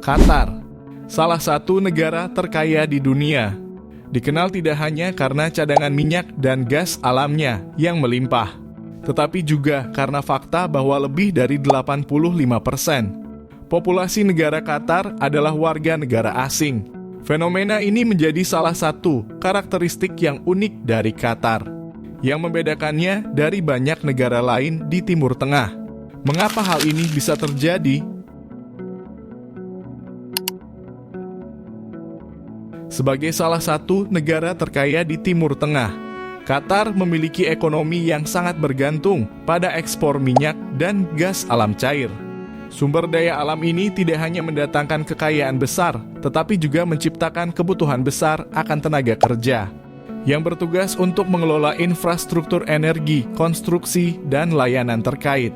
Qatar, salah satu negara terkaya di dunia. Dikenal tidak hanya karena cadangan minyak dan gas alamnya yang melimpah, tetapi juga karena fakta bahwa lebih dari 85% populasi negara Qatar adalah warga negara asing. Fenomena ini menjadi salah satu karakteristik yang unik dari Qatar, yang membedakannya dari banyak negara lain di Timur Tengah. Mengapa hal ini bisa terjadi? Sebagai salah satu negara terkaya di Timur Tengah, Qatar memiliki ekonomi yang sangat bergantung pada ekspor minyak dan gas alam cair. Sumber daya alam ini tidak hanya mendatangkan kekayaan besar, tetapi juga menciptakan kebutuhan besar akan tenaga kerja yang bertugas untuk mengelola infrastruktur energi, konstruksi, dan layanan terkait.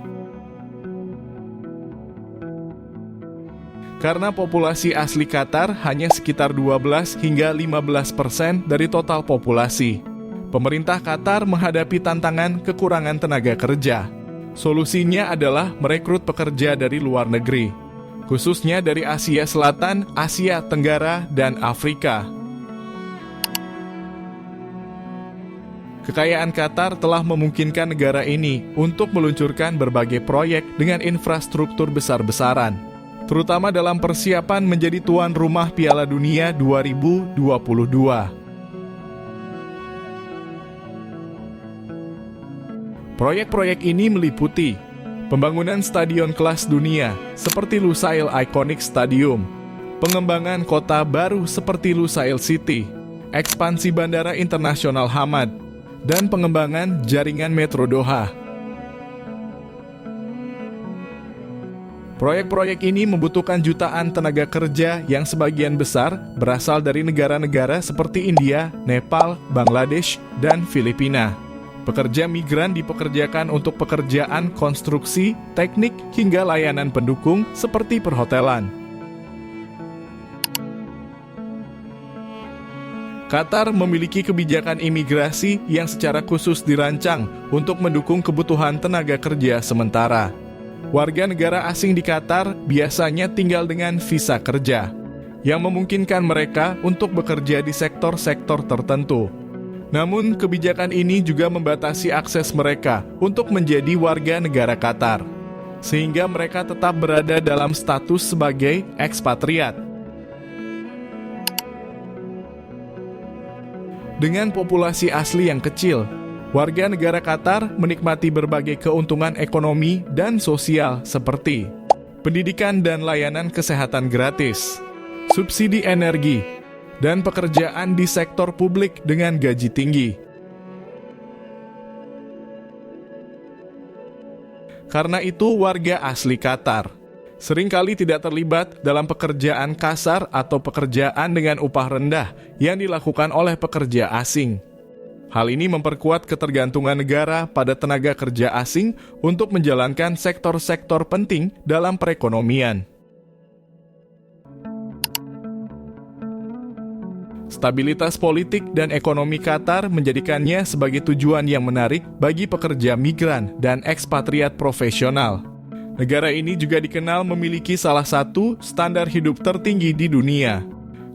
Karena populasi asli Qatar hanya sekitar 12 hingga 15% dari total populasi, pemerintah Qatar menghadapi tantangan kekurangan tenaga kerja. Solusinya adalah merekrut pekerja dari luar negeri, khususnya dari Asia Selatan, Asia Tenggara, dan Afrika. Kekayaan Qatar telah memungkinkan negara ini untuk meluncurkan berbagai proyek dengan infrastruktur besar-besaran, terutama dalam persiapan menjadi tuan rumah Piala Dunia 2022. Proyek-proyek ini meliputi pembangunan stadion kelas dunia seperti Lusail Iconic Stadium, pengembangan kota baru seperti Lusail City, ekspansi Bandara Internasional Hamad, dan pengembangan jaringan Metro Doha. Proyek-proyek ini membutuhkan jutaan tenaga kerja yang sebagian besar berasal dari negara-negara seperti India, Nepal, Bangladesh, dan Filipina. Pekerja migran dipekerjakan untuk pekerjaan konstruksi, teknik, hingga layanan pendukung seperti perhotelan. Qatar memiliki kebijakan imigrasi yang secara khusus dirancang untuk mendukung kebutuhan tenaga kerja sementara. Warga negara asing di Qatar biasanya tinggal dengan visa kerja, yang memungkinkan mereka untuk bekerja di sektor-sektor tertentu. Namun, kebijakan ini juga membatasi akses mereka untuk menjadi warga negara Qatar, sehingga mereka tetap berada dalam status sebagai ekspatriat. Dengan populasi asli yang kecil, warga negara Qatar menikmati berbagai keuntungan ekonomi dan sosial seperti pendidikan dan layanan kesehatan gratis, subsidi energi, dan pekerjaan di sektor publik dengan gaji tinggi. Karena itu, warga asli Qatar seringkali tidak terlibat dalam pekerjaan kasar atau pekerjaan dengan upah rendah yang dilakukan oleh pekerja asing. Hal ini memperkuat ketergantungan negara pada tenaga kerja asing untuk menjalankan sektor-sektor penting dalam perekonomian. Stabilitas politik dan ekonomi Qatar menjadikannya sebagai tujuan yang menarik bagi pekerja migran dan ekspatriat profesional. Negara ini juga dikenal memiliki salah satu standar hidup tertinggi di dunia.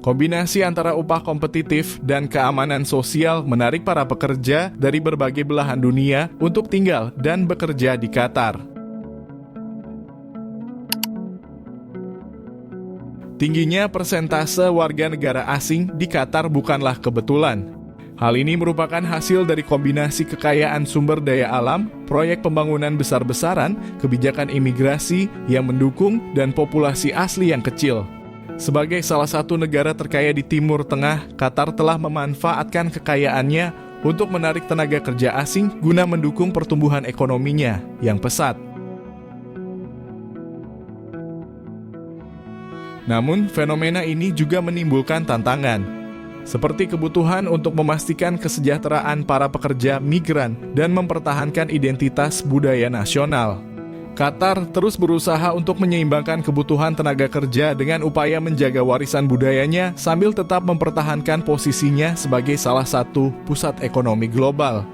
Kombinasi antara upah kompetitif dan keamanan sosial menarik para pekerja dari berbagai belahan dunia untuk tinggal dan bekerja di Qatar. Tingginya persentase warga negara asing di Qatar bukanlah kebetulan. Hal ini merupakan hasil dari kombinasi kekayaan sumber daya alam, proyek pembangunan besar-besaran, kebijakan imigrasi yang mendukung, dan populasi asli yang kecil. Sebagai salah satu negara terkaya di Timur Tengah, Qatar telah memanfaatkan kekayaannya untuk menarik tenaga kerja asing guna mendukung pertumbuhan ekonominya yang pesat. Namun, fenomena ini juga menimbulkan tantangan, seperti kebutuhan untuk memastikan kesejahteraan para pekerja migran dan mempertahankan identitas budaya nasional. Qatar terus berusaha untuk menyeimbangkan kebutuhan tenaga kerja dengan upaya menjaga warisan budayanya sambil tetap mempertahankan posisinya sebagai salah satu pusat ekonomi global.